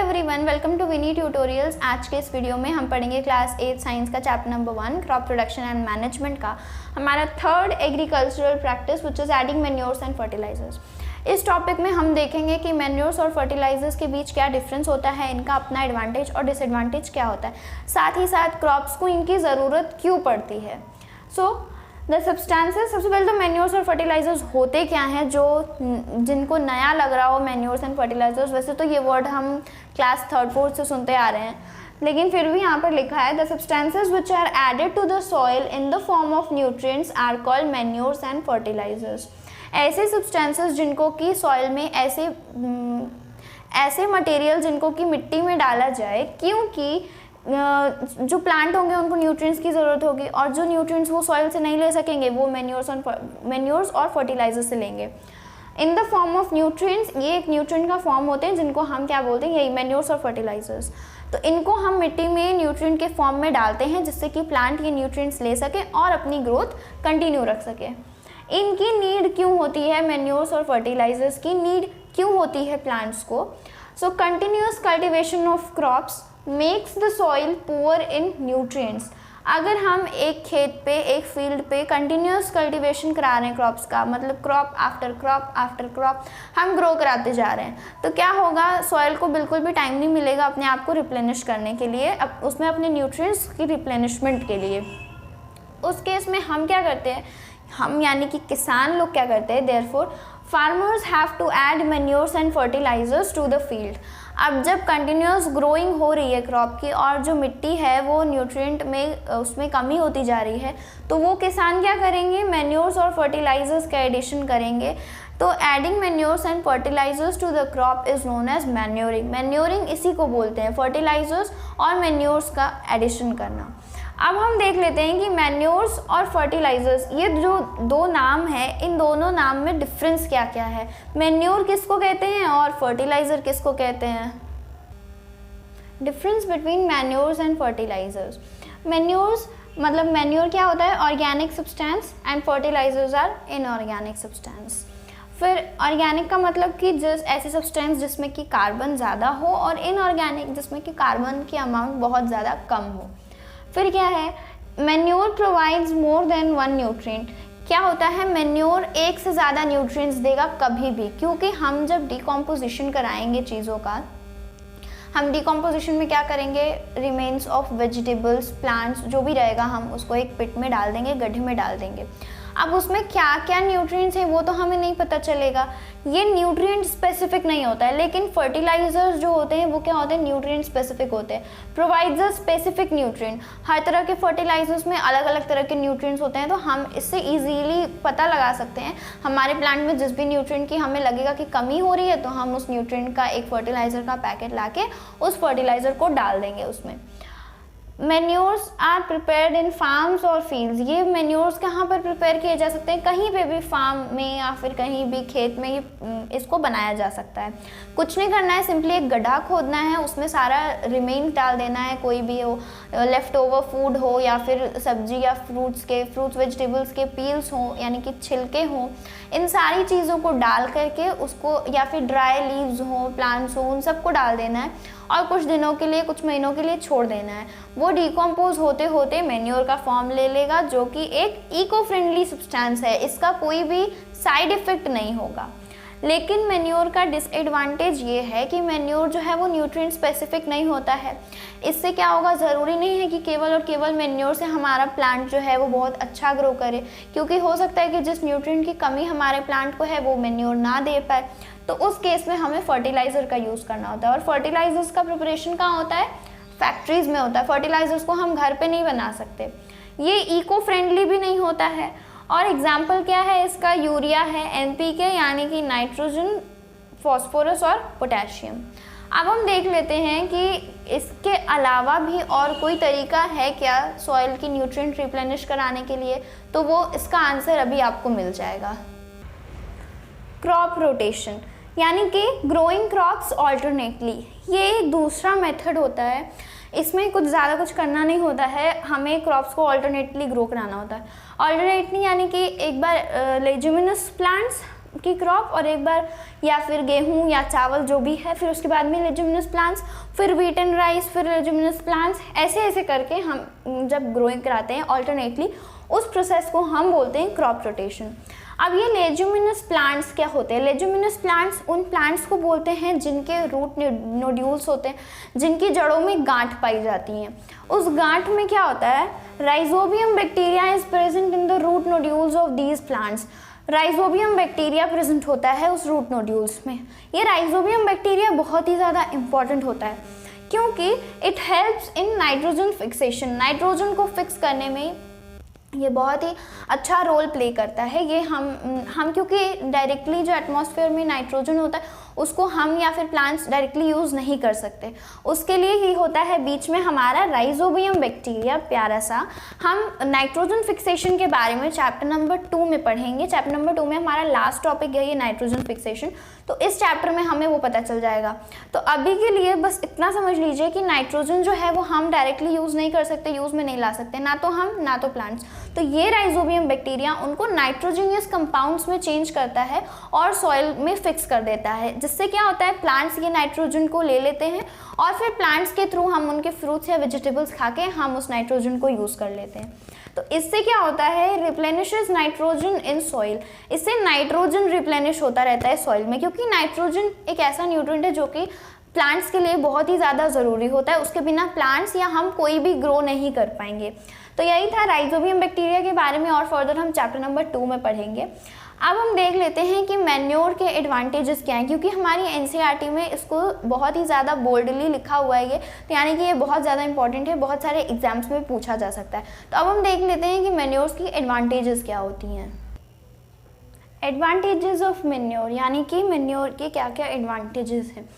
Everyone, welcome to Vinni tutorials. आज के इस वीडियो में हम पढ़ेंगे क्लास 8 साइंस का chapter number 1 crop production and management का हमारा third agricultural practice which is adding manures and fertilisers. इस टॉपिक में हम देखेंगे कि मैन्योर्स और फर्टिलाइजर्स के बीच क्या डिफरेंस होता है, इनका अपना एडवांटेज और डिसएडवांटेज क्या होता है, साथ ही साथ क्रॉप्स को इनकी ज़रूरत क्यों पड़ती है। द सब्सटेंसेस, सबसे पहले तो मैन्योर्स और फर्टिलाइजर्स होते क्या हैं, जो जिनको नया लग रहा हो मैन्योर्स एंड फर्टिलाइजर्स। वैसे तो ये वर्ड हम क्लास 3rd 4th से सुनते आ रहे हैं, लेकिन फिर भी यहाँ पर लिखा है the substances which are added to the soil in the form of nutrients are called manures and fertilisers. ऐसे सब्सटेंसेस जिनको कि सॉइल में ऐसे मटेरियल जिनको कि मिट्टी में डाला जाए, क्योंकि जो प्लांट होंगे उनको न्यूट्रिएंट्स की ज़रूरत होगी और जो न्यूट्रिएंट्स वो सॉइल से नहीं ले सकेंगे वो मैन्योर्स और फर्टिलाइजर से लेंगे इन द फॉर्म ऑफ न्यूट्रिएंट्स। ये एक न्यूट्रिएंट का फॉर्म होते हैं जिनको हम क्या बोलते हैं, यही मैन्योर्स और फर्टिलाइजर्स। तो इनको हम मिट्टी में न्यूट्रिएंट के फॉर्म में डालते हैं जिससे कि प्लांट ये न्यूट्रिएंट्स ले सके और अपनी ग्रोथ कंटिन्यू रख सके। इनकी नीड क्यों होती है, मैन्योर्स और फर्टिलाइजर्स की नीड क्यों होती है प्लांट्स को? So continuous cultivation of crops makes the soil poor in nutrients. अगर हम एक खेत पे, एक फील्ड पे कंटिन्यूअस कल्टीवेशन करा रहे हैं क्रॉप्स का, मतलब क्रॉप आफ्टर क्रॉप हम ग्रो कराते जा रहे हैं, तो क्या होगा, सॉइल को बिल्कुल भी टाइम नहीं मिलेगा अपने आप को रिप्लेनिश करने के लिए, उसमें अपने न्यूट्रिएंट्स की रिप्लेनिशमेंट के लिए। उस केस में हम क्या करते हैं, हम यानी कि किसान लोग क्या करते हैं, therefore farmers have to add manures and fertilisers to the field. अब जब कंटिन्यूस ग्रोइंग हो रही है क्रॉप की और जो मिट्टी है वो न्यूट्रिएंट में उसमें कमी होती जा रही है, तो वो किसान क्या करेंगे, मैन्योर्स और फर्टिलाइजर्स का एडिशन करेंगे। तो adding manures and fertilisers to the crop is known as manuring. Manuring इसी को बोलते हैं, फर्टिलाइजर्स और मैन्योर्स का एडिशन करना। अब हम देख लेते हैं कि मैन्योर्स और फर्टिलाइजर्स, ये जो दो नाम है, इन दोनों नाम में डिफरेंस क्या क्या है, मैन्योर किसको कहते हैं और फर्टिलाइजर किसको कहते हैं। Difference between manures and fertilisers. Manures मतलब मैन्योर क्या होता है, organic substance, and fertilisers are inorganic substance. फिर ऑर्गेनिक का मतलब कि ऐसे सब्सटेंस जिसमें कि कार्बन ज़्यादा हो, और इनऑर्गेनिक जिसमें कि कार्बन की अमाउंट बहुत ज़्यादा कम हो। फिर क्या है, manure provides more than one nutrient. क्या होता है, मैन्योर एक से ज़्यादा न्यूट्रिएंट्स देगा कभी भी, क्योंकि हम जब डिकम्पोजिशन कराएंगे चीज़ों का, हम डिकम्पोजिशन में क्या करेंगे, रिमेन्स ऑफ वेजिटेबल्स, प्लांट्स जो भी रहेगा हम उसको एक पिट में डाल देंगे, गड्ढे में डाल देंगे। अब उसमें क्या क्या न्यूट्रिएंट्स हैं वो तो हमें नहीं पता चलेगा, ये न्यूट्रिएंट स्पेसिफिक नहीं होता है। लेकिन फर्टिलाइजर्स जो होते हैं वो क्या होते हैं, न्यूट्रिएंट स्पेसिफिक होते हैं, प्रोवाइड्स अ स्पेसिफिक न्यूट्रिएंट। हर तरह के फर्टिलाइजर्स में अलग अलग तरह के न्यूट्रिएंट्स होते हैं, तो हम इससे इजीली पता लगा सकते हैं हमारे प्लांट में जिस भी न्यूट्रिएंट की हमें लगेगा कि कमी हो रही है, तो हम उस न्यूट्रिएंट का एक फर्टिलाइजर का पैकेट लाके उस फर्टिलाइजर को डाल देंगे उसमें। Manures are prepared in farms और फील्ड्स। ये मैन्योर्स कहाँ पर प्रिपेयर किए जा सकते हैं, कहीं पे भी, फार्म में या फिर कहीं भी खेत में इसको बनाया जा सकता है। कुछ नहीं करना है, सिंपली एक गड्ढा खोदना है, उसमें सारा रिमेन डाल देना है, कोई भी हो, लेफ्ट ओवर फूड हो या फिर सब्जी या फ्रूट्स वेजिटेबल्स के पील्स हो यानी कि छिलके हों, इन सारी चीज़ों को डाल करके उसको, या फिर ड्राई लीव्स हो, प्लांट्स हो, उन सबको डाल देना है और कुछ दिनों के लिए, कुछ महीनों के लिए छोड़ देना है। वो डिकम्पोज होते होते मैन्योर का फॉर्म ले लेगा, जो कि एक इको फ्रेंडली सब्सटेंस है, इसका कोई भी साइड इफ़ेक्ट नहीं होगा। लेकिन मैन्योर का डिसएडवांटेज ये है कि मैन्योर जो है वो न्यूट्रिएंट स्पेसिफिक नहीं होता है। इससे क्या होगा, ज़रूरी नहीं है कि केवल और केवल मैन्योर से हमारा प्लांट जो है वो बहुत अच्छा ग्रो करे, क्योंकि हो सकता है कि जिस न्यूट्रिएंट की कमी हमारे प्लांट को है वो मैन्योर ना दे पाए, तो उस केस में हमें फर्टिलाइज़र का यूज़ करना होता है। और फर्टिलाइजर्स का प्रिपरेशन कहाँ होता है, फैक्ट्रीज़ में होता है। फर्टिलाइजर्स को हम घर पे नहीं बना सकते, ये इको फ्रेंडली भी नहीं होता है। और एग्जाम्पल क्या है इसका, यूरिया है, NPK यानी कि नाइट्रोजन, फॉस्फोरस और पोटेशियम। अब हम देख लेते हैं कि इसके अलावा भी और कोई तरीका है क्या सॉइल की न्यूट्रिएंट रिप्लेनिश कराने के लिए, तो वो इसका आंसर अभी आपको मिल जाएगा। क्रॉप रोटेशन यानी कि ग्रोइंग क्रॉप्स ऑल्टरनेटली, ये एक दूसरा मेथड होता है। इसमें कुछ ज़्यादा कुछ करना नहीं होता है, हमें क्रॉप्स को ऑल्टरनेटली ग्रो कराना होता है। ऑल्टरनेटली यानी कि एक बार लेग्यूमिनस प्लांट्स की क्रॉप और एक बार या फिर गेहूं या चावल जो भी है, फिर उसके बाद में लेज्यूमिनस प्लांट्स, फिर व्हीट एंड राइस, फिर लेज्यूमिनस प्लांट्स, ऐसे ऐसे करके हम जब ग्रोइंग कराते हैं ऑल्टरनेटली, उस प्रोसेस को हम बोलते हैं क्रॉप रोटेशन। अब ये लेज्यूमिनस प्लांट्स क्या होते हैं? लेज्यूमिनस प्लांट्स उन प्लांट्स को बोलते हैं जिनके रूट नोड्यूल्स होते हैं, जिनकी जड़ों में गांठ पाई जाती हैं। उस गांठ में क्या होता है? Rhizobium bacteria is present in the root nodules of these plants. Rhizobium bacteria present होता है उस रूट नोड्यूल्स में। ये राइजोबियम बैक्टीरिया बहुत ही ज़्यादा इंपॉर्टेंट होता है क्योंकि it helps in nitrogen fixation. Nitrogen को फिक्स करने में ये बहुत ही अच्छा रोल प्ले करता है। ये हम क्योंकि डायरेक्टली जो एटमॉस्फेयर में नाइट्रोजन होता है उसको हम या फिर प्लांट्स डायरेक्टली यूज़ नहीं कर सकते, उसके लिए ही होता है बीच में हमारा राइजोबियम बैक्टीरिया प्यारा सा। हम नाइट्रोजन फिक्सेशन के बारे में चैप्टर नंबर 2 में पढ़ेंगे। चैप्टर नंबर 2 में हमारा लास्ट टॉपिक है ये नाइट्रोजन फिक्सेशन, तो इस चैप्टर में हमें वो पता चल जाएगा। तो अभी के लिए बस इतना समझ लीजिए कि नाइट्रोजन जो है वो हम डायरेक्टली यूज़ नहीं कर सकते, यूज़ में नहीं ला सकते, ना तो हम ना तो प्लांट्स। तो ये राइजोबियम बैक्टीरिया उनको नाइट्रोजनियस कंपाउंड्स में चेंज करता है और सॉइल में फिक्स कर देता है, जिससे क्या होता है प्लांट्स ये नाइट्रोजन को ले लेते हैं और फिर प्लांट्स के थ्रू हम उनके फ्रूट्स या वेजिटेबल्स खा के हम उस नाइट्रोजन को यूज़ कर लेते हैं। तो इससे क्या होता है? Replenishes nitrogen in soil. इससे नाइट्रोजन रिप्लेनिश होता रहता है सॉइल में, क्योंकि नाइट्रोजन एक ऐसा न्यूट्रिएंट है जो कि प्लांट्स के लिए बहुत ही ज़्यादा ज़रूरी होता है। उसके बिना प्लांट्स या हम कोई भी ग्रो नहीं कर पाएंगे। तो यही था राइजोबियम बैक्टीरिया के बारे में, और फर्दर हम चैप्टर नंबर 2 में पढ़ेंगे। अब हम देख लेते हैं कि मैन्योर के एडवांटेजेस क्या हैं, क्योंकि हमारी एनसीईआरटी में इसको बहुत ही ज़्यादा बोल्डली लिखा हुआ है ये, तो यानी कि ये बहुत ज़्यादा इंपॉर्टेंट है, बहुत सारे एग्जाम्स में पूछा जा सकता है। तो अब हम देख लेते हैं कि मैन्योर्स की एडवांटेजेस क्या होती हैं। एडवांटेजेस ऑफ मैन्योर, यानी कि मैन्योर के क्या क्या एडवांटेजेस हैं।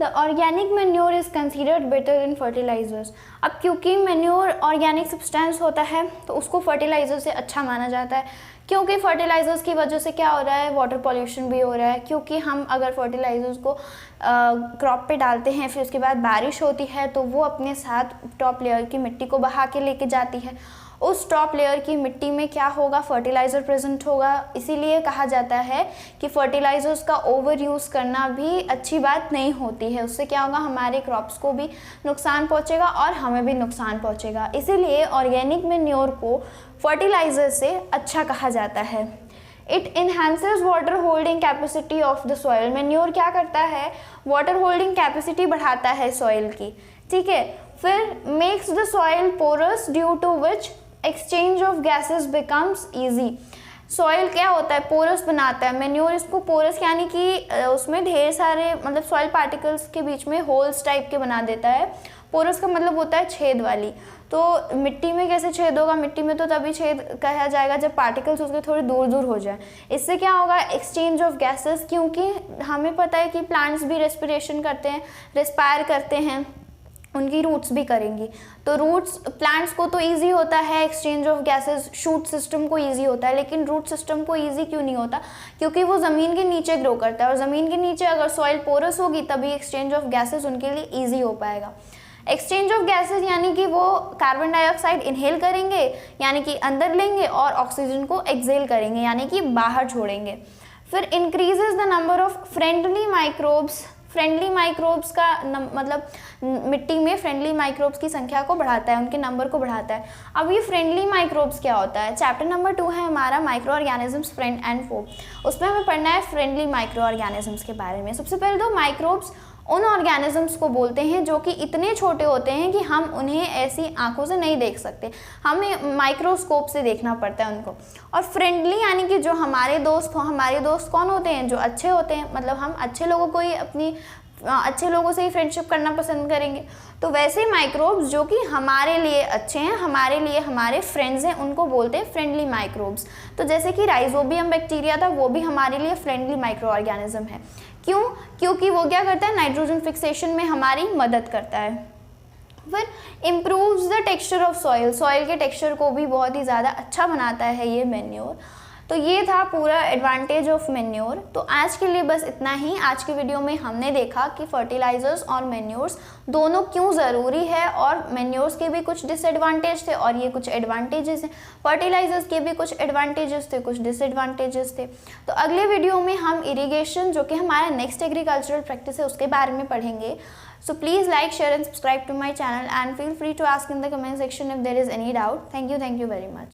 The organic manure is considered better in fertilisers. अब क्योंकि मैन्योर ऑर्गेनिक सब्सटेंस होता है तो उसको फर्टिलाइजर से अच्छा माना जाता है, क्योंकि फर्टिलाइजर्स की वजह से क्या हो रहा है? वाटर पॉल्यूशन भी हो रहा है, क्योंकि हम अगर फर्टिलाइजर्स को क्रॉप पे डालते हैं, फिर उसके बाद बारिश होती है तो वो अपने साथ टॉप लेयर की मिट्टी को बहा के लेके जाती है। उस टॉप लेयर की मिट्टी में क्या होगा? फर्टिलाइज़र प्रेजेंट होगा। इसीलिए कहा जाता है कि फर्टिलाइजर्स का ओवर यूज़ करना भी अच्छी बात नहीं होती है। उससे क्या होगा? हमारे क्रॉप्स को भी नुकसान पहुंचेगा और हमें भी नुकसान पहुंचेगा। इसीलिए ऑर्गेनिक मैन्योर को फर्टिलाइज़र से अच्छा कहा जाता है। It enhances water holding capacity of the soil. Manure क्या करता है? वाटर होल्डिंग कैपेसिटी बढ़ाता है सॉइल की, ठीक है। फिर makes the soil porous due to which exchange of gases becomes easy. Soil क्या होता है? पोरस बनाता है। मैन्योर इसको पोरस यानी कि उसमें ढेर सारे मतलब सॉइल पार्टिकल्स के बीच में होल्स टाइप के बना देता है। पोरस का मतलब होता है छेद वाली। तो मिट्टी में कैसे छेद होगा? मिट्टी में तो तभी छेद कहा जाएगा जब पार्टिकल्स उसके थोड़े दूर दूर हो जाए। इससे क्या होगा? एक्सचेंज ऑफ गैसेस, क्योंकि हमें पता है कि प्लांट्स भी रेस्पिरेशन करते हैं, रेस्पायर करते हैं, उनकी रूट्स भी करेंगी। तो रूट्स प्लांट्स को तो इजी होता है exchange of gases, shoot system को इजी होता है, लेकिन रूट सिस्टम को इजी क्यों नहीं होता? क्योंकि वो ज़मीन के नीचे ग्रो करता है, और ज़मीन के नीचे अगर सॉइल पोरस होगी तभी एक्सचेंज ऑफ गैसेस उनके लिए ईजी हो पाएगा। एक्सचेंज ऑफ गैसेस यानी कि वो कार्बन डाइऑक्साइड इनहेल करेंगे यानी कि अंदर लेंगे, और ऑक्सीजन को एक्सहेल करेंगे यानी कि बाहर छोड़ेंगे। फिर increases the number of friendly microbes. Friendly microbes का मतलब मिट्टी में फ्रेंडली माइक्रोब्स की संख्या को बढ़ाता है, उनके नंबर को बढ़ाता है। अब ये फ्रेंडली माइक्रोब्स क्या होता है? चैप्टर नंबर 2 है हमारा माइक्रो ऑर्गेनिजम्स फ्रेंड एंड फो। उसमें हमें पढ़ना है फ्रेंडली माइक्रो ऑर्गेनिजम्स के बारे में। सबसे पहले तो माइक्रोब्स उन ऑर्गेनिजम्स को बोलते हैं जो कि इतने छोटे होते हैं कि हम उन्हें ऐसी आंखों से नहीं देख सकते, हमें माइक्रोस्कोप से देखना पड़ता है उनको। और फ्रेंडली यानी कि जो हमारे दोस्त हों। हमारे दोस्त कौन होते हैं? जो अच्छे होते हैं, मतलब हम अच्छे लोगों को ही अच्छे लोगों से ही फ्रेंडशिप करना पसंद करेंगे। तो वैसे माइक्रोब्स जो कि हमारे लिए अच्छे हैं, हमारे लिए हमारे फ्रेंड्स हैं, उनको बोलते हैं फ्रेंडली माइक्रोब्स। तो जैसे कि राइजोबियम बैक्टीरिया था, वो भी हमारे लिए फ्रेंडली माइक्रो ऑर्गेनिज्म है। क्यों? क्योंकि वो क्या करता है? नाइट्रोजन फिक्सेशन में हमारी मदद करता है। फिर improves the texture of soil. Soil के टेक्सचर को भी बहुत ही ज़्यादा अच्छा बनाता है ये मैन्योर। तो ये था पूरा एडवांटेज ऑफ मैन्योर। तो आज के लिए बस इतना ही। आज की वीडियो में हमने देखा कि फर्टिलाइजर्स और मैन्योर्स दोनों क्यों ज़रूरी है, और मैन्योर्स के भी कुछ डिसएडवांटेज थे और ये कुछ एडवांटेजेस हैं। फर्टिलाइजर्स के भी कुछ एडवांटेजेस थे, कुछ डिसएडवांटेजेस थे। तो अगले वीडियो में हम इरिगेशन, जो कि हमारा नेक्स्ट एग्रीकल्चरल प्रैक्टिस है, उसके बारे में पढ़ेंगे। So please like, share and subscribe to my channel and feel free to ask in the comment section if there is any doubt. Thank you very much.